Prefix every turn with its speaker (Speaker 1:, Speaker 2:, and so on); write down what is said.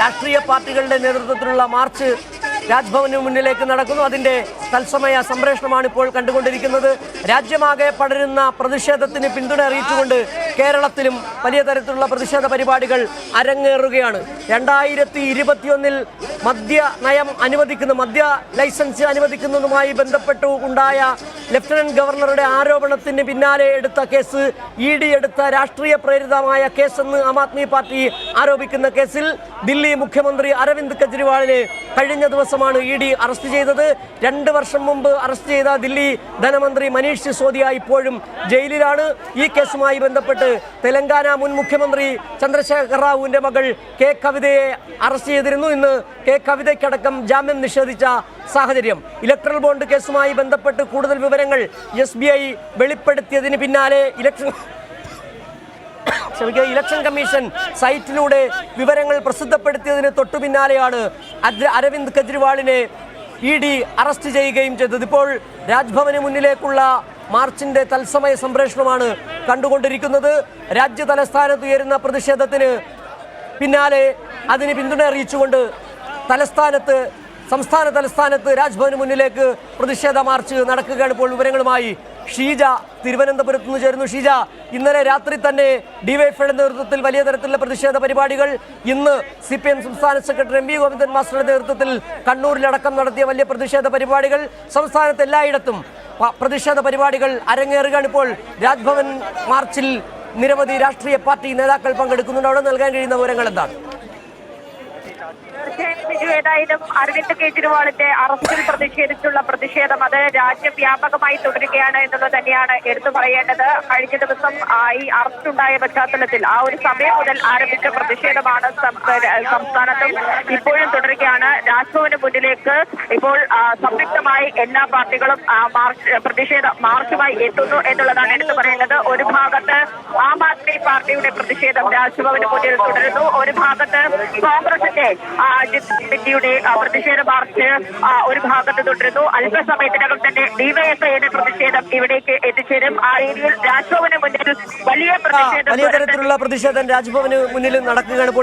Speaker 1: രാഷ്ട്രീയ പാർട്ടികളുടെ നേതൃത്വത്തിലുള്ള മാർച്ച് രാജ്ഭവന് മുന്നിലേക്ക് നടക്കുന്നു. അതിന്റെ തത്സമയ സംപ്രേഷണമാണ് ഇപ്പോൾ കണ്ടുകൊണ്ടിരിക്കുന്നത്. രാജ്യമാകെ പടരുന്ന പ്രതിഷേധത്തിന് പിന്തുണ അറിയിച്ചുകൊണ്ട് കേരളത്തിലും വലിയ തരത്തിലുള്ള പ്രതിഷേധ പരിപാടികൾ അരങ്ങേറുകയാണ്. 2021 മദ്യ നയം അനുവദിക്കുന്ന മദ്യ ലൈസൻസ് അനുവദിക്കുന്നതുമായി ബന്ധപ്പെട്ടു ഉണ്ടായ ലഫ്റ്റനന്റ് ഗവർണറുടെ ആരോപണത്തിന് പിന്നാലെ എടുത്ത കേസ് ED എടുത്ത രാഷ്ട്രീയ പ്രേരിതമായ കേസെന്ന് ആം ആദ്മി പാർട്ടി ആരോപിക്കുന്ന കേസിൽ ദില്ലി മുഖ്യമന്ത്രി അരവിന്ദ് കെജ്രിവാളിനെ കഴിഞ്ഞ ദിവസമാണ് ED അറസ്റ്റ് ചെയ്തത്. 2 വർഷം മുമ്പ് അറസ്റ്റ് ചെയ്ത ദില്ലി ധനമന്ത്രി മനീഷ് സിസോദിയ ഇപ്പോഴും ജയിലിലാണ്. ഈ കേസുമായി ബന്ധപ്പെട്ട് തെലങ്കാന മുൻ മുഖ്യമന്ത്രി ചന്ദ്രശേഖർ റാവുവിന്റെ മകൾ കെ കവിതയെ അറസ്റ്റ് ചെയ്തിരുന്നു. ഇന്ന് കെ കവിതയ്ക്കടക്കം ജാമ്യം നിഷേധിച്ച സാഹചര്യം. ഇലക്ട്രൽ ബോണ്ട് കേസുമായി ബന്ധപ്പെട്ട് കൂടുതൽ വിവരങ്ങൾ SBI വെളിപ്പെടുത്തിയതിന് പിന്നാലെ ഇലക്ഷൻ കമ്മീഷൻ സൈറ്റിലൂടെ വിവരങ്ങൾ പ്രസിദ്ധപ്പെടുത്തിയതിന് തൊട്ടു പിന്നാലെയാണ് അരവിന്ദ് കെജ്രിവാളിനെ ED അറസ്റ്റ് ചെയ്യുകയും ചെയ്തത്. ഇപ്പോൾ രാജ്ഭവന് മുന്നിലേക്കുള്ള മാർച്ചിന്റെ തത്സമയ സംപ്രേഷണമാണ് കണ്ടുകൊണ്ടിരിക്കുന്നത്. രാജ്യ തലസ്ഥാനത്ത് ഉയരുന്ന പ്രതിഷേധത്തിന് പിന്നാലെ അതിന് പിന്തുണ അറിയിച്ചുകൊണ്ട് സംസ്ഥാന തലസ്ഥാനത്ത് രാജ്ഭവന് മുന്നിലേക്ക് പ്രതിഷേധ മാർച്ച് നടക്കുകയാണ്. ഇപ്പോൾ വിവരങ്ങളുമായി ഷീജ തിരുവനന്തപുരത്ത് നിന്ന് ചേരുന്നു. ഷീജ, ഇന്നലെ രാത്രി തന്നെ ഡിവൈഎഫ്ഐയുടെ നേതൃത്വത്തിൽ വലിയ തരത്തിലുള്ള പ്രതിഷേധ പരിപാടികൾ, ഇന്ന് CPM സംസ്ഥാന സെക്രട്ടറി MV ഗോവിന്ദൻ മാസ്റ്ററുടെ നേതൃത്വത്തിൽ കണ്ണൂരിലടക്കം നടത്തിയ വലിയ പ്രതിഷേധ പരിപാടികൾ, സംസ്ഥാനത്ത് എല്ലായിടത്തും പ്രതിഷേധ പരിപാടികൾ അരങ്ങേറുകയാണ്. ഇപ്പോൾ രാജ്ഭവൻ മാർച്ചിൽ നിരവധി രാഷ്ട്രീയ പാർട്ടി നേതാക്കൾ പങ്കെടുക്കുന്നുണ്ട്. അവിടെ നൽകാൻ കഴിയുന്ന വിവരങ്ങൾ എന്താണ്?
Speaker 2: ഏതായാലും അരവിന്ദ് കെജ്രിവാളിന്റെ അറസ്റ്റിൽ പ്രതിഷേധിച്ചുള്ള പ്രതിഷേധം അത് രാജ്യവ്യാപകമായി തുടരുകയാണ് എന്നുള്ളത് തന്നെയാണ് എടുത്തു പറയേണ്ടത്. കഴിഞ്ഞ ദിവസം ഈ അറസ്റ്റ് ഉണ്ടായ പശ്ചാത്തലത്തിൽ ആ ഒരു സമയം മുതൽ ആരംഭിച്ച പ്രതിഷേധമാണ് സംസ്ഥാനത്തും ഇപ്പോഴും തുടരുകയാണ്. രാജ്ഭവന് മുന്നിലേക്ക് ഇപ്പോൾ സംയുക്തമായി എല്ലാ പാർട്ടികളും പ്രതിഷേധ മാർച്ചുമായി എത്തുന്നു എന്നുള്ളതാണ് എടുത്തു പറയുന്നത്. ഒരു ഭാഗത്ത് ആം ആദ്മി പാർട്ടിയുടെ പ്രതിഷേധം രാജ്ഭവന് മുന്നിൽ തുടരുന്നു, ഒരു ഭാഗത്ത് കോൺഗ്രസിന്റെ യുടെ പ്രതിഷേധ മാർച്ച് ഒരു ഭാഗത്ത് തുടരുന്നു. അല്പസമയത്തിനകം തന്നെ ഡിവൈഎഫ്ഐയുടെ പ്രതിഷേധം ഇവിടേക്ക് എത്തിച്ചേരും. ആ രീതിയിൽ രാജ്ഭവന് മുന്നിൽ വലിയ
Speaker 1: തരത്തിലുള്ള പ്രതിഷേധം രാജ്ഭവന് മുന്നിൽ നടക്കുകയാണ്.